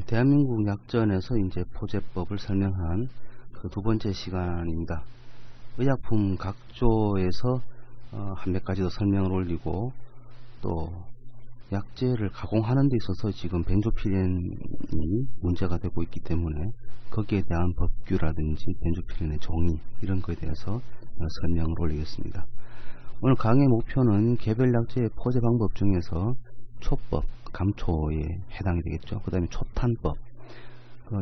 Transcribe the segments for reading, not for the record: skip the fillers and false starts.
대한민국 약전에서 이제 포제법을 설명한 그 두 번째 시간입니다. 의약품 각조에서 한 몇 가지 더 설명을 올리고, 또 약재를 가공하는 데 있어서 지금 벤조피렌이 문제가 되고 있기 때문에 거기에 대한 법규라든지 벤조피렌의 종이, 이런 것에 대해서 설명을 올리겠습니다. 오늘 강의 목표는 개별 약재의 포제 방법 중에서 초법, 감초에 해당이 되겠죠. 그 다음에 초탄법.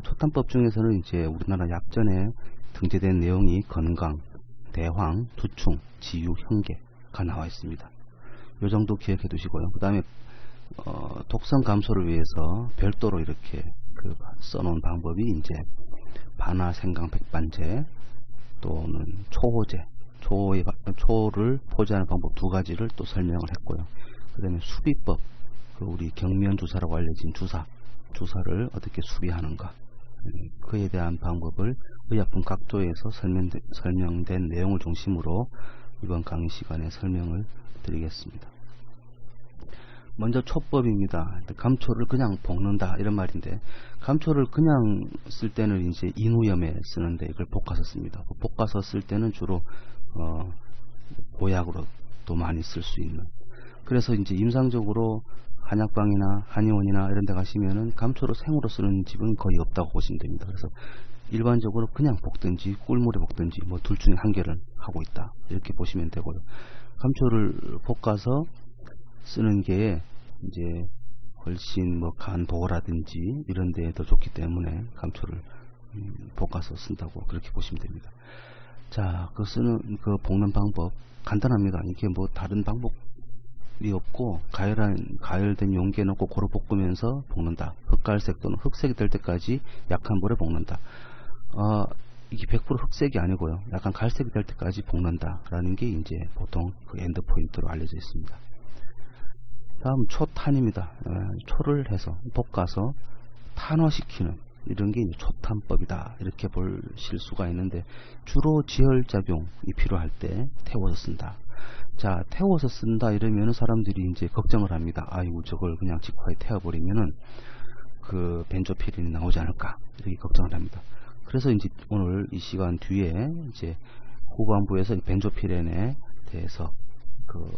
초탄법 중에서는 이제 우리나라 약전에 등재된 내용이 건강, 대황, 두충, 지유, 현계가 나와 있습니다. 이 정도 기억해 두시고요. 그 다음에 독성 감소를 위해서 별도로 이렇게 써놓은 방법이 이제 반화, 생강, 백반제 또는 초호제, 초를 포제하는 방법 두 가지를 또 설명을 했고요. 그 다음에 수비법, 우리 경면 주사라고 알려진 주사를 어떻게 수비하는가, 그에 대한 방법을 의약품 각조에서 설명된 내용을 중심으로 이번 강의 시간에 설명을 드리겠습니다. 먼저 초법입니다. 감초를 그냥 볶는다, 이런 말인데, 감초를 그냥 쓸 때는 이제 인후염에 쓰는데 이걸 볶아서 씁니다. 볶아서 쓸 때는 주로 보약으로 또 많이 쓸 수 있는, 그래서 이제 임상적으로 한약방이나 한의원이나 이런 데 가시면은 감초를 생으로 쓰는 집은 거의 없다고 보시면 됩니다. 그래서 일반적으로 그냥 볶든지 꿀물에 볶든지 뭐 둘 중에 한 개를 하고 있다, 이렇게 보시면 되고요. 감초를 볶아서 쓰는 게 이제 훨씬 뭐 간도라든지 이런 데에 더 좋기 때문에 감초를 볶아서 쓴다고 그렇게 보시면 됩니다. 자, 볶는 방법 간단합니다. 이게 뭐 다른 방법이 없고, 가열된 용기에 넣고 고루 볶으면서 볶는다. 흑갈색 또는 흑색이 될 때까지 약한 불에 볶는다. 이게 100% 흑색이 아니고요, 약간 갈색이 될 때까지 볶는다 라는 게 이제 보통 엔드 포인트로 알려져 있습니다. 다음 초탄입니다. 초를 해서 볶아서 탄화시키는, 이런 게 이제 초탄법이다, 이렇게 보실 수가 있는데, 주로 지혈작용이 필요할 때 태워서 쓴다. 자, 태워서 쓴다 이러면은 사람들이 이제 걱정을 합니다. 아이고, 저걸 그냥 직화에 태워버리면은 벤조피렌이 나오지 않을까, 이렇게 걱정을 합니다. 그래서 이제 오늘 이 시간 뒤에 이제 후반부에서 벤조피렌에 대해서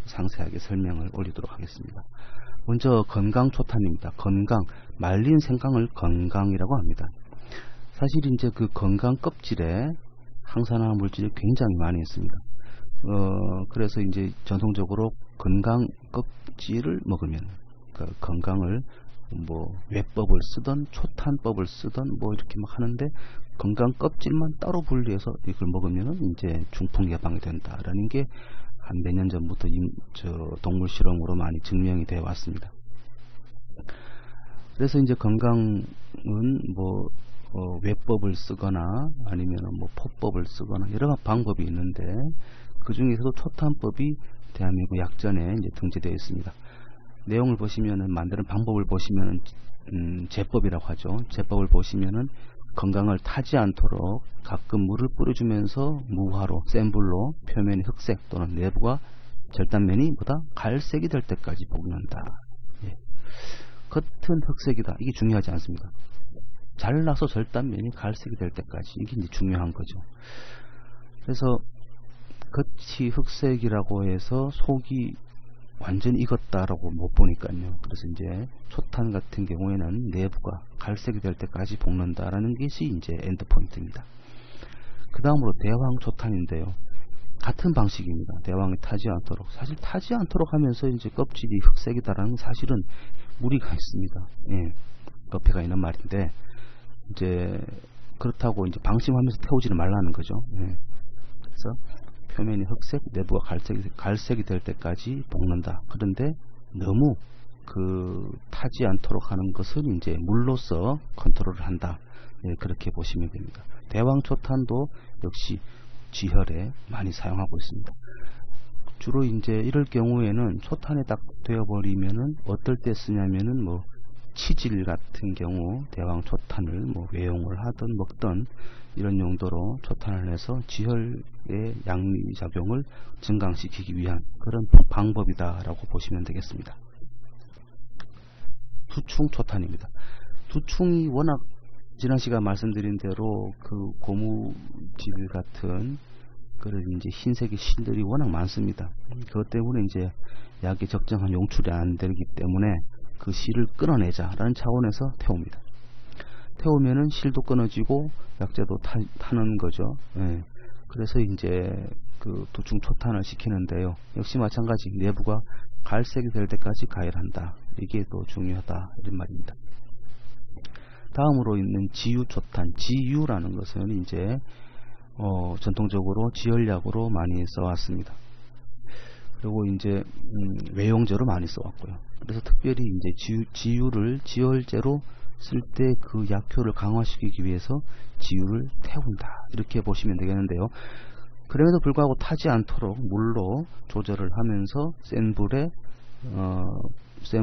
상세하게 설명을 올리도록 하겠습니다. 먼저 건강초탄입니다. 말린 생강을 건강이라고 합니다. 사실 이제 건강 껍질에 항산화 물질이 굉장히 많이 있습니다. 그래서 이제 전통적으로 건강 껍질을 먹으면, 건강을 뭐 외법을 쓰던 초탄법을 쓰던 뭐 이렇게 막 하는데, 건강 껍질만 따로 분리해서 이걸 먹으면은 이제 중풍 예방이 된다라는 게 한 몇 년 전부터 동물 실험으로 많이 증명이 되어 왔습니다. 그래서 이제 건강은 뭐 외법을 쓰거나 아니면 뭐 포법을 쓰거나 여러 방법이 있는데, 그 중에서도 초탄법이 대한민국 약전에 이제 등재되어 있습니다. 내용을 보시면은, 만드는 방법을 보시면은 제법이라고 하죠. 제법을 보시면은 건강을 타지 않도록 가끔 물을 뿌려주면서 무화로, 센 불로 표면이 흑색 또는 내부가 절단면이 갈색이 될 때까지 볶는다. 겉은 흑색이다, 이게 중요하지 않습니다. 잘라서 절단면이 갈색이 될 때까지, 이게 이제 중요한 거죠. 그래서 겉이 흑색이라고 해서 속이 완전히 익었다라고 못 보니까요. 그래서 이제 초탄 같은 경우에는 내부가 갈색이 될 때까지 볶는다라는 것이 이제 엔드 포인트입니다. 그 다음으로 대황초탄인데요. 같은 방식입니다. 대황이 타지 않도록, 사실 타지 않도록 하면서 이제 껍질이 흑색이다라는 사실은 무리가 있습니다. 껍데가 있는 말인데, 이제 그렇다고 이제 방심하면서 태우지는 말라는 거죠. 그래서 표면이 흑색, 내부가 갈색이 될 때까지 볶는다. 그런데 너무 타지 않도록 하는 것은 이제 물로써 컨트롤을 한다. 그렇게 보시면 됩니다. 대황초탄도 역시 지혈에 많이 사용하고 있습니다. 주로 이제 이럴 경우에는 초탄에 딱 되어버리면은 어떨 때 쓰냐면은 뭐 치질 같은 경우 대황초탄을 뭐 외용을 하든 먹든 이런 용도로 초탄을 해서 지혈의 양리작용을 증강시키기 위한 그런 방법이다 라고 보시면 되겠습니다. 두충초탄입니다. 두충이 워낙 지난 시간 말씀드린 대로 그 고무질 같은 그런 이제 흰색의 실들이 워낙 많습니다. 그것 때문에 이제 약의 적정한 용출이 안 되기 때문에 그 실을 끊어내자라는 차원에서 태웁니다. 태우면은 실도 끊어지고 약재도 타는 거죠. 예. 그래서 이제 그 두충 초탄을 시키는데요. 역시 마찬가지 내부가 갈색이 될 때까지 가열한다. 이게 더 중요하다 이런 말입니다. 다음으로 있는 지유초탄, 지유라는 것은 이제 전통적으로 지혈약으로 많이 써왔습니다. 그리고 이제 외용제로 많이 써왔고요. 그래서 특별히 이제 지유를 지혈제로 쓸 때 그 약효를 강화시키기 위해서 지유를 태운다 이렇게 보시면 되겠는데요. 그럼에도 불구하고 타지 않도록 물로 조절을 하면서 센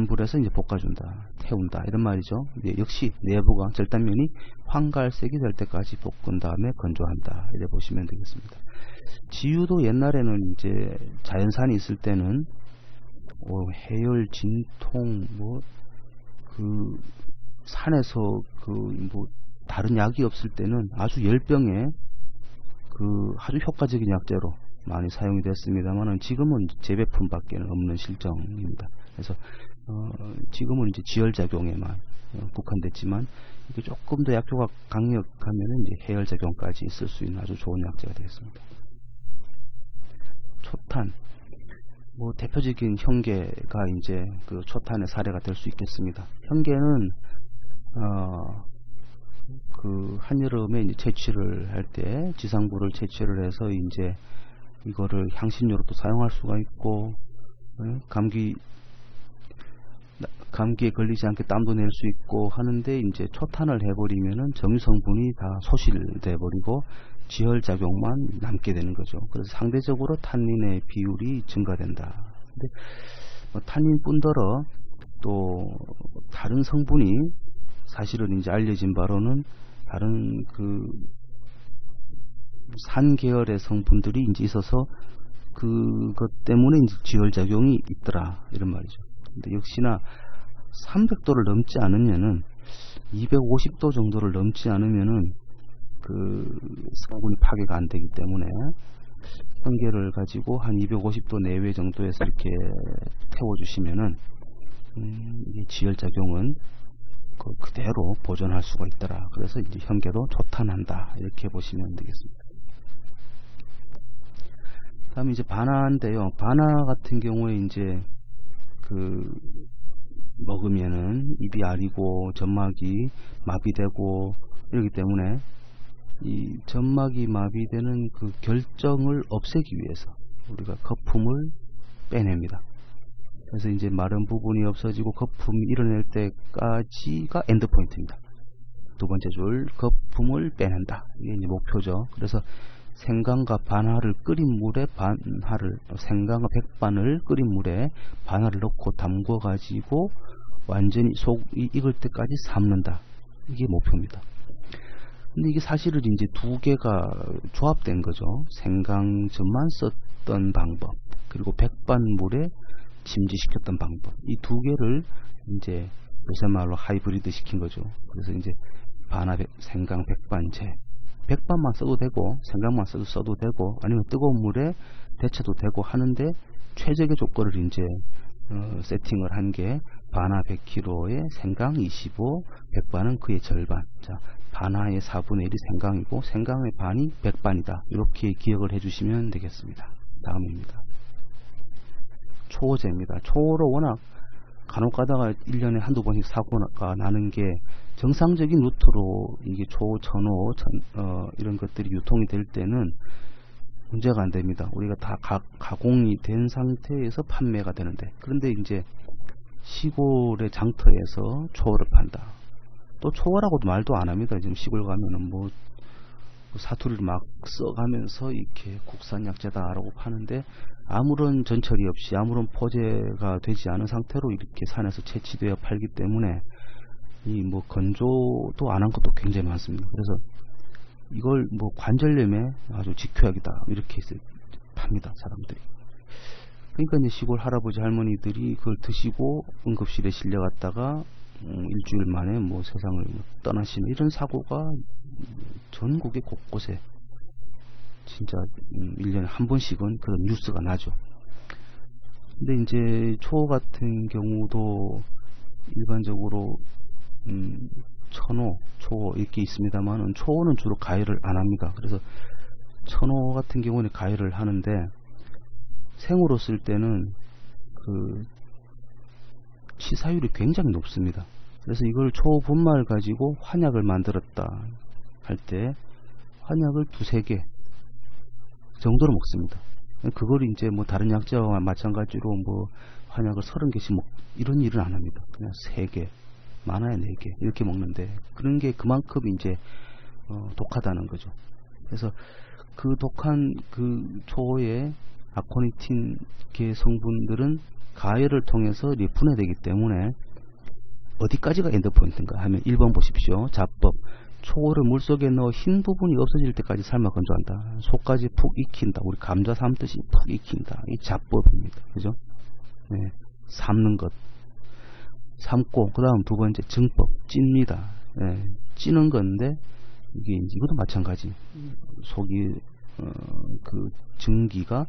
불에서 이제 볶아준다, 태운다 이런 말이죠. 역시 내부가 절단면이 황갈색이 될 때까지 볶은 다음에 건조한다 이렇게 보시면 되겠습니다. 지유도 옛날에는 이제 자연산이 있을 때는 해열, 진통, 그 산에서 다른 약이 없을 때는 아주 열병에 아주 효과적인 약재로 많이 사용이 됐습니다만 지금은 재배품밖에 없는 실정입니다. 그래서 지금은 이제 지혈작용에만 국한됐지만 이게 조금 더 약효가 강력하면 이제 해열작용까지 있을 수 있는 아주 좋은 약재가 되겠습니다. 초탄, 대표적인 현계가 이제 그 초탄의 사례가 될 수 있겠습니다. 현계는 그 한여름에 이제 채취를 할 때 지상부를 채취를 해서 이제 이거를 향신료로 또 사용할 수가 있고 감기에 걸리지 않게 땀도 낼 수 있고 하는데 이제 초탄을 해버리면은 정유 성분이 다 소실돼 버리고 지혈작용만 남게 되는 거죠. 그래서 상대적으로 탄닌의 비율이 증가된다. 근데 탄닌뿐더러 또 다른 성분이 사실은 이제 알려진 바로는 다른 그 산 계열의 성분들이 이제 있어서 그것 때문에 이제 지혈작용이 있더라 이런 말이죠. 근데 역시나 300도를 넘지 않으면은 250도 정도를 넘지 않으면은 그 성분이 파괴가 안 되기 때문에 현계를 가지고 한 250도 내외 정도에서 이렇게 태워주시면은 이 지혈작용은 그대로 보존할 수가 있더라. 그래서 이제 현계로 초탄한다 이렇게 보시면 되겠습니다. 다음 이제 반화인데요. 반화 같은 경우에 이제 먹으면은 입이 아리고 점막이 마비되고 이러기 때문에 이 점막이 마비되는 그 결정을 없애기 위해서 우리가 거품을 빼냅니다. 그래서 이제 마른 부분이 없어지고 거품이 일어날 때까지가 엔드포인트입니다. 두 번째 줄 거품을 빼낸다. 이게 이제 목표죠. 그래서 생강과 반화를 끓인 물에 생강과 백반을 끓인 물에 반화를 넣고 담궈 가지고 완전히 속이 익을 때까지 삶는다. 이게 목표입니다. 근데 이게 사실은 이제 두 개가 조합된 거죠. 생강즙만 썼던 방법 그리고 백반물에 침지시켰던 방법, 이 두 개를 이제 요새 말로 하이브리드 시킨 거죠. 그래서 이제 생강 백반제, 백반만 써도 되고 생강만 써도 되고 아니면 뜨거운 물에 데쳐도 되고 하는데 최적의 조건을 이제 세팅을 한 게 반화 100kg에 생강 25, 백반은 그의 절반. 자, 반화의 4분의 1이 생강이고 생강의 반이 백반이다. 이렇게 기억을 해주시면 되겠습니다. 다음입니다. 초제입니다. 초로 워낙 간혹 가다가 1년에 한두 번씩 사고가 나는 게 정상적인 루트로 이게 초천호 이런 것들이 유통이 될 때는 문제가 안 됩니다. 우리가 다 가공이 된 상태에서 판매가 되는데, 그런데 이제 시골의 장터에서 초를 판다. 또 초라고도 말도 안 합니다. 지금 시골 가면은 사투리를 막 써가면서 이렇게 국산 약재다라고 파는데 아무런 전처리 없이 아무런 포제가 되지 않은 상태로 이렇게 산에서 채취되어 팔기 때문에 이 건조도 안 한 것도 굉장히 많습니다. 그래서 이걸 관절염에 아주 직효약이다 이렇게 해서 팝니다, 사람들이. 그러니까 이제 시골 할아버지 할머니들이 그걸 드시고 응급실에 실려갔다가 일주일 만에 뭐 세상을 떠나시는 이런 사고가 전국의 곳곳에 진짜 1년에 한 번씩은 그런 뉴스가 나죠. 근데 이제 초 같은 경우도 일반적으로 천호, 초호 이렇게 있습니다만 초호는 주로 가열을 안 합니다. 그래서 천호 같은 경우는 가열을 하는데 생으로 쓸 때는 그 치사율이 굉장히 높습니다. 그래서 이걸 초분말 가지고 환약을 만들었다 할 때 환약을 2-3개 정도로 먹습니다. 그걸 이제 뭐 다른 약재와 마찬가지로 뭐 환약을 30개씩 먹 이런 일은 안 합니다. 그냥 3개, 많아야 4개 이렇게 먹는데 그런 게 그만큼 이제 독하다는 거죠. 그래서 그 독한 그 초의 아코니틴계 성분들은 가열을 통해서 분해되기 때문에 어디까지가 엔드포인트인가 하면 1번 보십시오. 자법. 초를 물속에 넣어 흰 부분이 없어질 때까지 삶아 건조한다. 속까지 푹 익힌다. 우리 감자 삶듯이 푹 익힌다. 이 자법입니다. 그죠? 네. 삶는 것. 삶고, 그 다음 2번째 증법. 찝니다. 네. 찌는 건데, 이것도 마찬가지. 속이, 그 증기가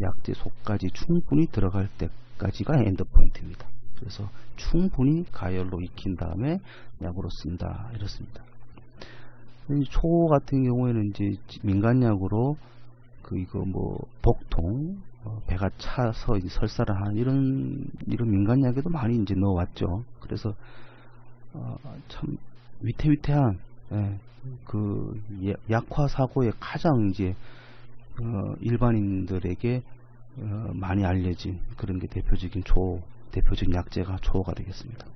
약재 속까지 충분히 들어갈 때까지가 엔드포인트입니다. 그래서 충분히 가열로 익힌 다음에 약으로 쓴다. 이렇습니다. 초 같은 경우에는 이제 민간약으로 이거 뭐 복통, 배가 차서 이제 설사를 하는 이런 민간약에도 많이 이제 넣어왔죠. 그래서 참 위태위태한 그 약화 사고의 가장 이제 일반인들에게 많이 알려진 그런 게 대표적인 약재가 초호가 되겠습니다.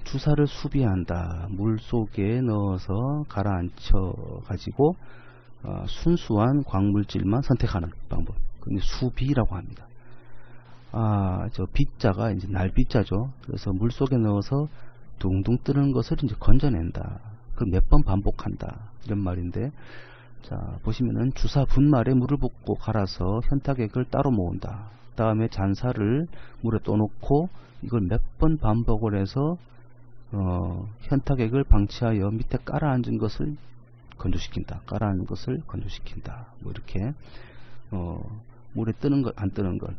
주사를 수비한다. 물 속에 넣어서 가라앉혀 가지고 순수한 광물질만 선택하는 방법. 그게 수비라고 합니다. 저 비자가 이제 날비자죠. 그래서 물 속에 넣어서 둥둥 뜨는 것을 이제 건져낸다. 그걸 몇 번 반복한다. 이런 말인데, 자, 보시면은 주사 분말에 물을 붓고 갈아서 현타객을 따로 모은다. 그 다음에 잔사를 물에 떠놓고 이걸 몇 번 반복을 해서 현타객을 방치하여 밑에 깔아앉은 것을 건조시킨다. 깔아앉은 것을 건조시킨다. 뭐 이렇게 물에 뜨는 것, 안 뜨는 것,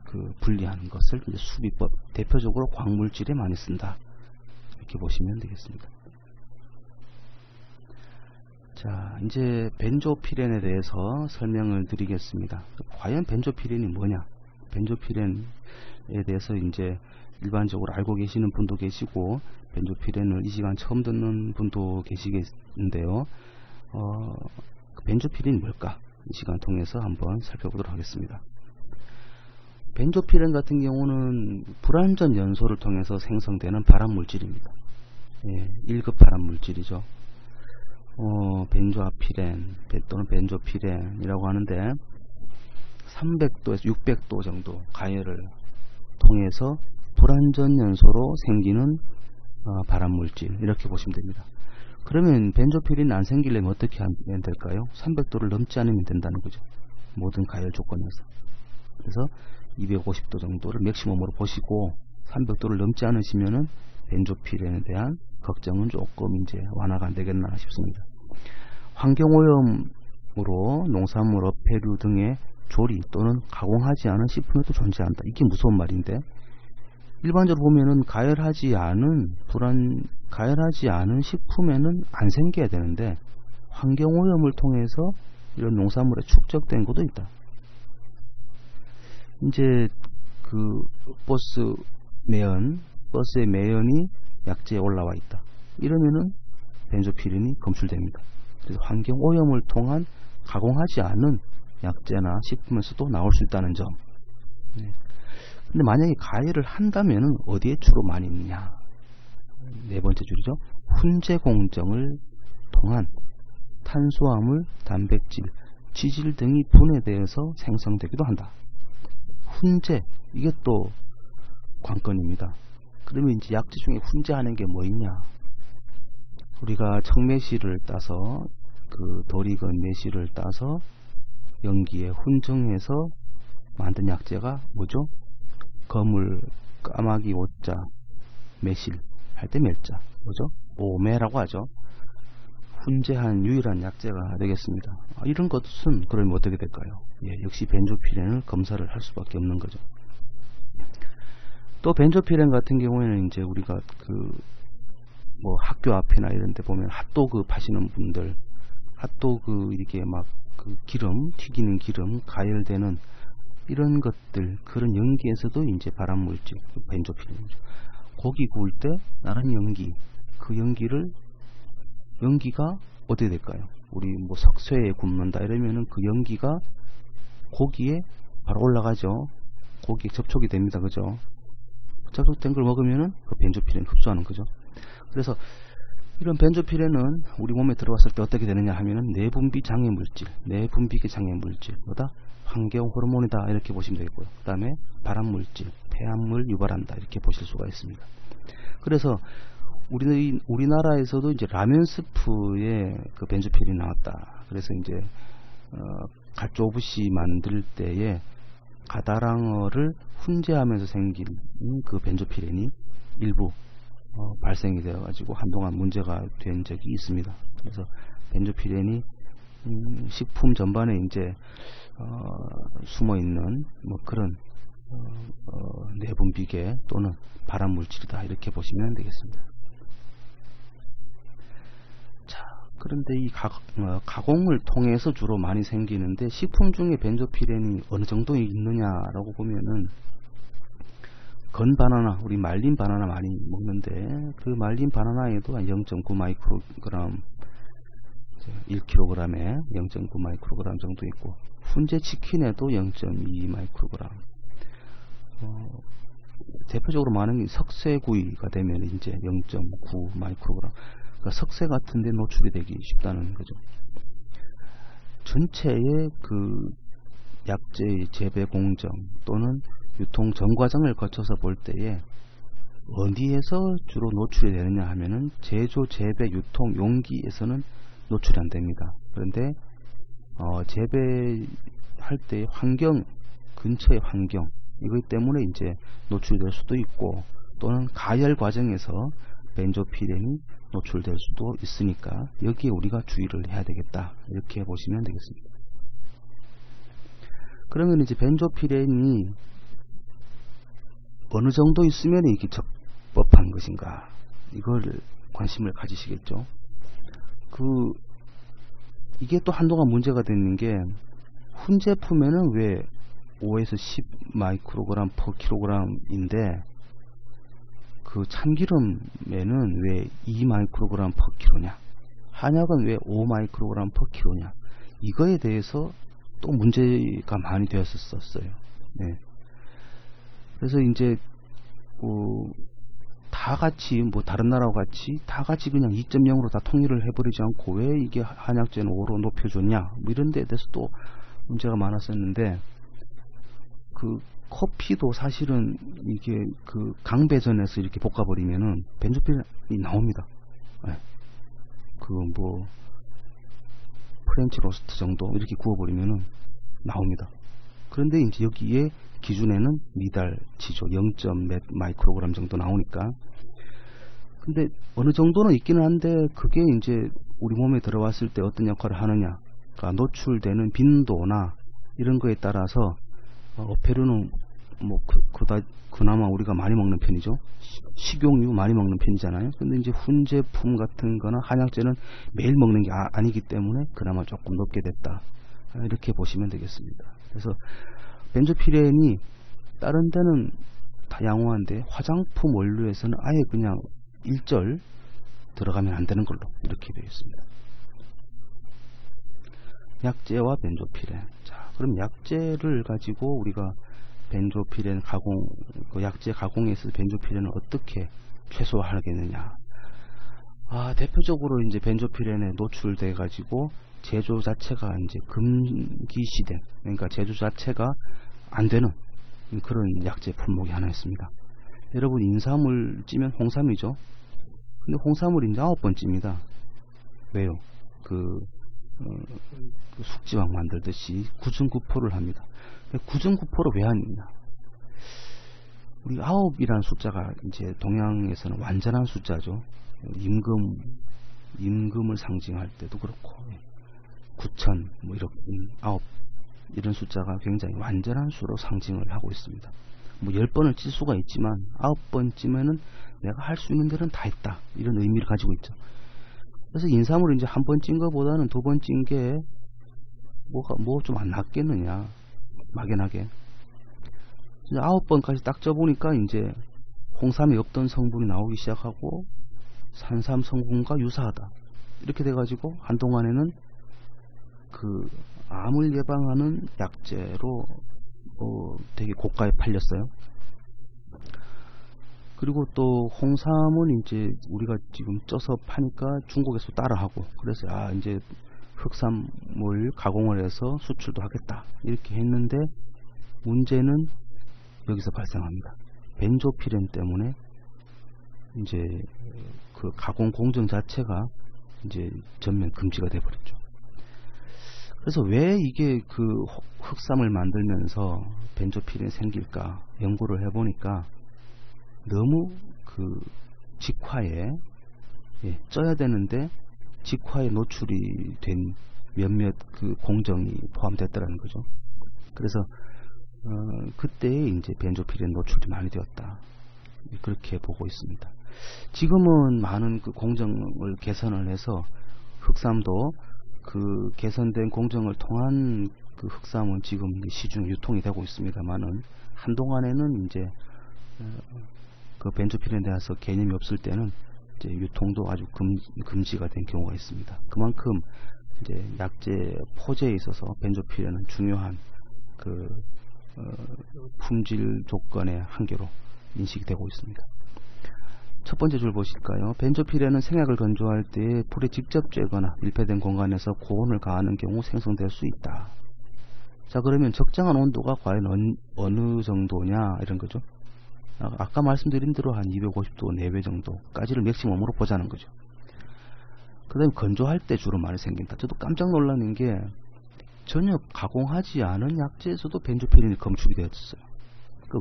그 분리하는 것을 이제 수비법, 대표적으로 광물질에 많이 쓴다. 이렇게 보시면 되겠습니다. 자, 이제 벤조피렌에 대해서 설명을 드리겠습니다. 과연 벤조피렌이 뭐냐? 벤조피렌에 대해서 이제 일반적으로 알고 계시는 분도 계시고, 벤조피렌을 이 시간 처음 듣는 분도 계시겠는데요. 벤조피렌이 뭘까? 이 시간 통해서 한번 살펴보도록 하겠습니다. 벤조피렌 같은 경우는 불완전 연소를 통해서 생성되는 발암물질입니다. 1급 발암물질이죠. 벤조아피렌 또는 벤조피렌이라고 하는데 300도에서 600도 정도 가열을 통해서 불완전 연소로 생기는 발암물질, 이렇게 보시면 됩니다. 그러면 벤조피렌이 안 생기려면 어떻게 하면 될까요? 300도를 넘지 않으면 된다는 거죠. 모든 가열 조건에서. 그래서 250도 정도를 맥시멈으로 보시고 300도를 넘지 않으시면은 벤조피렌에 대한 걱정은 조금 이제 완화가 안 되겠나 싶습니다. 환경오염으로 농산물, 어패류 등의 조리 또는 가공하지 않은 식품에도 존재한다. 이게 무서운 말인데, 일반적으로 보면은 가열하지 않은 식품에는 안 생겨야 되는데 환경오염을 통해서 이런 농산물에 축적된 것도 있다. 이제 그 버스의 매연이 약재에 올라와 있다. 이러면은 벤조피렌이 검출됩니다. 그래서 환경오염을 통한 가공하지 않은 약재나 식품에서도 나올 수 있다는 점. 근데 만약에 가열을 한다면은 어디에 주로 많이 있느냐? 4번째 줄이죠. 훈제 공정을 통한 탄수화물, 단백질, 지질 등이 분해되어서 생성되기도 한다. 훈제, 이게 또 관건입니다. 그러면 이제 약재 중에 훈제하는 게 뭐 있냐? 우리가 청매실을 따서, 그 도리건 매실을 따서 연기에 훈증해서 만든 약재가 뭐죠? 거물 까마귀 오자, 매실 할 때 멸자, 뭐죠? 오매라고 하죠. 훈제한 유일한 약재가 되겠습니다. 이런 것은 그러면 어떻게 될까요? 예, 역시 벤조피렌을 검사를 할 수밖에 없는 거죠. 또 벤조피렌 같은 경우에는 이제 우리가 뭐 학교 앞이나 이런 데 보면 핫도그 파시는 분들, 핫도그 이렇게 막 그 기름, 튀기는 기름, 가열되는 이런 것들, 그런 연기에서도 이제 발암물질, 벤조피렌이죠. 고기 구울 때 나는 연기, 그 연기가 어떻게 될까요? 우리 뭐 석쇠에 굽는다 이러면은 그 연기가 고기에 바로 올라가죠. 고기에 접촉이 됩니다. 그죠? 접촉된 걸 먹으면은 그 벤조피렌 흡수하는 거죠. 그래서 이런 벤조피렌은 우리 몸에 들어왔을 때 어떻게 되느냐 하면은 내분비 장애 물질, 내분비계 장애 물질, 뭐다? 환경 호르몬이다 이렇게 보시면 되겠고요. 그 다음에 발암 물질, 폐암물 유발한다 이렇게 보실 수가 있습니다. 그래서 우리나라에서도 이제 라면 스프에 그 벤조피렌이 나왔다. 그래서 이제 갓조부시 만들 때에 가다랑어를 훈제하면서 생긴 그 벤조피렌이 일부 발생이 되어 가지고 한동안 문제가 된 적이 있습니다. 그래서 벤조피렌이 식품 전반에 이제 숨어 있는 뭐 그런 내분비계 또는 발암 물질이다 이렇게 보시면 되겠습니다. 자, 그런데 이 가공을 통해서 주로 많이 생기는데 식품 중에 벤조피렌이 어느 정도 있느냐라고 보면은 건바나나, 우리 말린 바나나 많이 먹는데 그 말린 바나나에도 한 0.9 마이크로그램, 1kg에 0.9 마이크로그램 정도 있고, 훈제 치킨에도 0.2 마이크로그램. 대표적으로 많은 게 석쇠구이가 되면 이제 0.9 마이크로그램. 그러니까 석쇠 같은 데 노출이 되기 쉽다는 거죠. 전체의 그 약재의 재배 공정 또는 유통 전 과정을 거쳐서 볼 때에 어디에서 주로 노출이 되느냐 하면은 제조, 재배, 유통, 용기에서는 노출이 안 됩니다. 그런데 재배할 때 환경, 근처의 환경 이것 때문에 이제 노출될 수도 있고, 또는 가열 과정에서 벤조피렌이 노출될 수도 있으니까 여기에 우리가 주의를 해야 되겠다 이렇게 보시면 되겠습니다. 그러면 이제 벤조피렌이 어느 정도 있으면 이게 적법한 것인가, 이걸 관심을 가지시겠죠. 이게 또 한동안 문제가 되는 게, 훈제품에는 왜 5에서 10 마이크로그램 per 킬로그램인데 그 참기름에는 왜 2 마이크로그램 per 킬로냐, 한약은 왜 5 마이크로그램 per 킬로냐, 이거에 대해서 또 문제가 많이 되었었어요. 네. 그래서 이제 다 같이 뭐 다른 나라와 같이 다 같이 그냥 2.0으로 다 통일을 해버리지 않고 왜 이게 한약재는 5로 높여줬냐, 뭐 이런 데에 대해서 또 문제가 많았었는데, 그 커피도 사실은 이게 그 강배전에서 이렇게 볶아버리면은 벤조피렌이 나옵니다. 네. 그 뭐 프렌치 로스트 정도 이렇게 구워버리면은 나옵니다. 그런데 이제 여기에 기준에는 미달치죠. 0.몇 마이크로그램 정도 나오니까. 근데 어느 정도는 있기는 한데 그게 이제 우리 몸에 들어왔을 때 어떤 역할을 하느냐, 그러니까 노출되는 빈도나 이런 거에 따라서 어패류는 뭐 그나마 우리가 많이 먹는 편이죠. 식용유 많이 먹는 편이잖아요. 근데 이제 훈제품 같은 거나 한약재는 매일 먹는 게 아니기 때문에 그나마 조금 높게 됐다 이렇게 보시면 되겠습니다. 그래서 벤조피렌이 다른 데는 다 양호한데 화장품 원료에서는 아예 그냥 일절 들어가면 안 되는 걸로 이렇게 되어 있습니다. 약재와 벤조피렌. 자, 그럼 약재를 가지고 우리가 벤조피렌 가공, 그 약재 가공에 있어서 벤조피렌을 어떻게 최소화하겠느냐. 대표적으로 이제 벤조피렌에 노출돼 가지고 제조 자체가 이제 금기시된, 그러니까 제조 자체가 안 되는 그런 약재 품목이 하나 있습니다. 여러분, 인삼을 찌면 홍삼이죠. 근데 홍삼을 이제 9번 찝니다. 왜요? 숙지왕 만들듯이 구중구포를 합니다. 구중구포를 왜 하느냐? 우리 9이라는 숫자가 이제 동양에서는 완전한 숫자죠. 임금을 상징할 때도 그렇고 9천 뭐 이렇게 9 이런 숫자가 굉장히 완전한 수로 상징을 하고 있습니다. 뭐 10번을 찔 수가 있지만 9번쯤에는 내가 할 수 있는 데는 다 했다 이런 의미를 가지고 있죠. 그래서 인삼을 이제 한 번 찐 것보다는 두 번 찐 게 뭐 좀 안 낫겠느냐, 막연하게. 9번까지 딱 쪄보니까 이제 홍삼에 없던 성분이 나오기 시작하고 산삼 성분과 유사하다 이렇게 돼가지고 한동안에는 그 암을 예방하는 약재로 되게 고가에 팔렸어요. 그리고 또 홍삼은 이제 우리가 지금 쪄서 파니까 중국에서 따라하고, 그래서 이제 흑삼을 가공을 해서 수출도 하겠다 이렇게 했는데, 문제는 여기서 발생합니다. 벤조피렌 때문에 이제 그 가공 공정 자체가 이제 전면 금지가 돼 버렸죠. 그래서 왜 이게 그 흑삼을 만들면서 벤조피렌이 생길까 연구를 해보니까, 너무 그 직화에 쪄야 되는데 직화에 노출이 된 몇몇 그 공정이 포함됐다라는 거죠. 그래서 그때에 이제 벤조피렌 노출이 많이 되었다 그렇게 보고 있습니다. 지금은 많은 그 공정을 개선을 해서 흑삼도 그 개선된 공정을 통한 그 흑삼은 지금 시중에 유통이 되고 있습니다만은, 한동안에는 이제 그 벤조피렌에 대해서 개념이 없을 때는 이제 유통도 아주 금지가 된 경우가 있습니다. 그만큼 이제 약재 포제에 있어서 벤조피렌은 중요한 그 품질 조건의 한계로 인식이 되고 있습니다. 첫 번째 줄 보실까요? 벤조피렌은 생약을 건조할 때 불에 직접 쬐거나 밀폐된 공간에서 고온을 가하는 경우 생성될 수 있다. 자, 그러면 적정한 온도가 과연 어느 정도냐 이런 거죠. 아까 말씀드린 대로 한 250도 내외 정도까지를 맥시멈으로 보자는 거죠. 그 다음에 건조할 때 주로 많이 생긴다. 저도 깜짝 놀라는 게, 전혀 가공하지 않은 약재에서도 벤조피렌이 검출이 되었어요.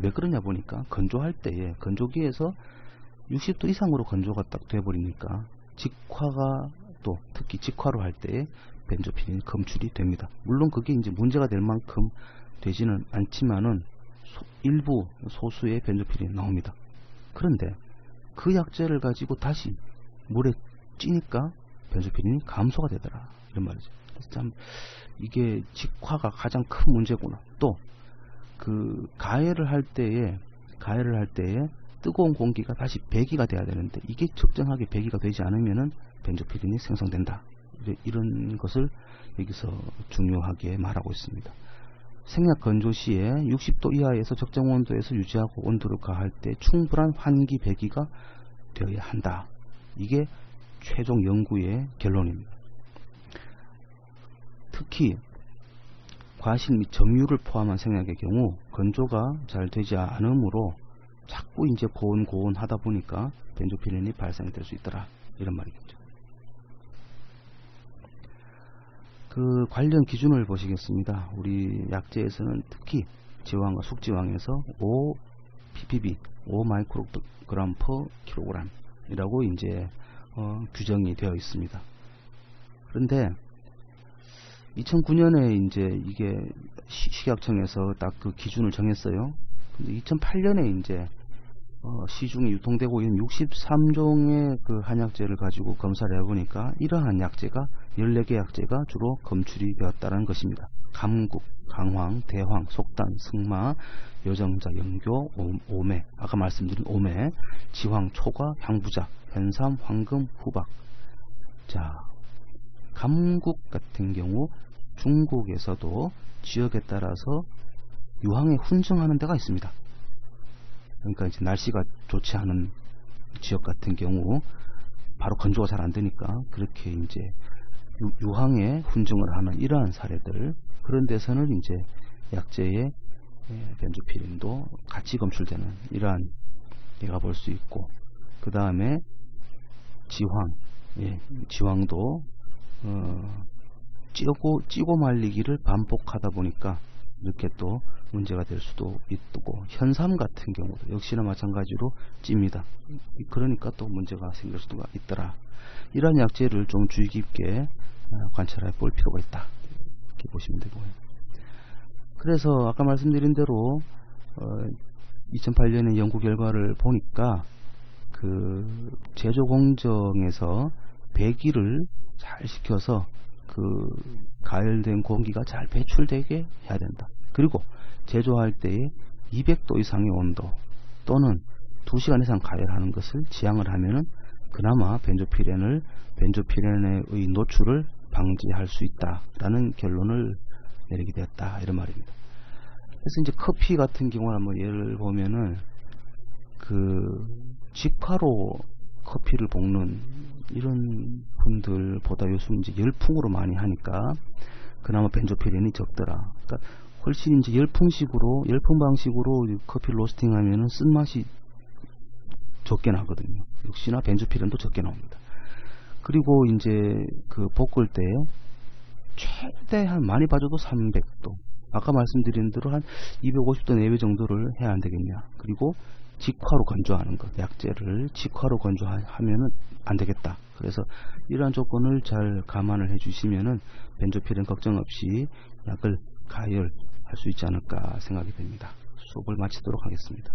왜 그러냐 보니까, 건조할 때에 건조기에서 60도 이상으로 건조가 딱 돼버리니까 직화가, 또 특히 직화로 할 때에 벤조피렌이 검출이 됩니다. 물론 그게 이제 문제가 될 만큼 되지는 않지만은 일부 소수의 벤조피렌이 나옵니다. 그런데 그 약재를 가지고 다시 물에 찌니까 벤조피렌이 감소가 되더라 이런 말이죠. 그래서 참 이게 직화가 가장 큰 문제구나. 또 그 가열을 할 때에 뜨거운 공기가 다시 배기가 돼야 되는데, 이게 적정하게 배기가 되지 않으면은 벤조피렌이 생성된다. 이런 것을 여기서 중요하게 말하고 있습니다. 생약 건조 시에 60도 이하에서 적정 온도에서 유지하고 온도를 가할 때 충분한 환기 배기가 되어야 한다. 이게 최종 연구의 결론입니다. 특히 과실 및 점유를 포함한 생약의 경우 건조가 잘 되지 않으므로 자꾸 이제 고온 하다 보니까 벤조피렌이 발생될 수 있더라 이런 말이겠죠. 그 관련 기준을 보시겠습니다. 우리 약재에서는 특히 지황과 숙지황에서 5 ppb, 5 마이크로그램 per 킬로그램 이라고 이제 규정이 되어 있습니다. 그런데 2009년에 이제 이게 식약청에서 딱 그 기준을 정했어요. 근데 2008년에 이제 시중에 유통되고 있는 63종의 그 한약재를 가지고 검사를 해보니까 이러한 약재가 14개 약재가 주로 검출이 되었다는 것입니다. 감국, 강황, 대황, 속단, 승마, 여정자, 영교, 오매, 아까 말씀드린 오매, 지황, 초과, 향부자, 현삼, 황금, 후박. 자, 감국 같은 경우 중국에서도 지역에 따라서 유황에 훈증하는 데가 있습니다. 그러니까 이제 날씨가 좋지 않은 지역 같은 경우 바로 건조가 잘 안 되니까 그렇게 이제 유황에 훈증을 하는 이러한 사례들, 그런 데서는 이제 약재의 벤조피렌도 같이 검출되는 이러한 예가 볼 수 있고, 그 다음에 지황, 지황도 찌고 말리기를 반복하다 보니까 이렇게 또 문제가 될 수도 있고, 현삼 같은 경우도 역시나 마찬가지로 찝니다. 그러니까 또 문제가 생길 수가 있더라. 이러한 약재를 좀 주의 깊게 관찰해 볼 필요가 있다, 이렇게 보시면 되고요. 그래서 아까 말씀드린 대로 2008년에 연구 결과를 보니까 그 제조 공정에서 배기를 잘 시켜서 그 가열된 공기가 잘 배출되게 해야 된다. 그리고 제조할 때에 200도 이상의 온도 또는 2시간 이상 가열하는 것을 지향을 하면은 그나마 벤조피렌의 노출을 방지할 수 있다라는 결론을 내리게 되었다, 이런 말입니다. 그래서 이제 커피 같은 경우는 한번 예를 보면은 그 직화로 커피를 볶는 이런 분들보다 요즘 이제 열풍으로 많이 하니까 그나마 벤조피렌이 적더라. 그러니까 훨씬 이제 열풍 방식으로 커피를 로스팅 하면은 쓴맛이 적게 나거든요. 역시나 벤조피렌도 적게 나옵니다. 그리고 이제 그 볶을 때 최대한 많이 봐줘도 300도, 아까 말씀드린 대로 한 250도 내외 정도를 해야 안 되겠냐. 그리고 직화로 건조하는 것, 약재를 직화로 건조하면은 안 되겠다. 그래서 이러한 조건을 잘 감안을 해 주시면은 벤조피렌 걱정 없이 약을 가열할 수 있지 않을까 생각이 됩니다. 수업을 마치도록 하겠습니다.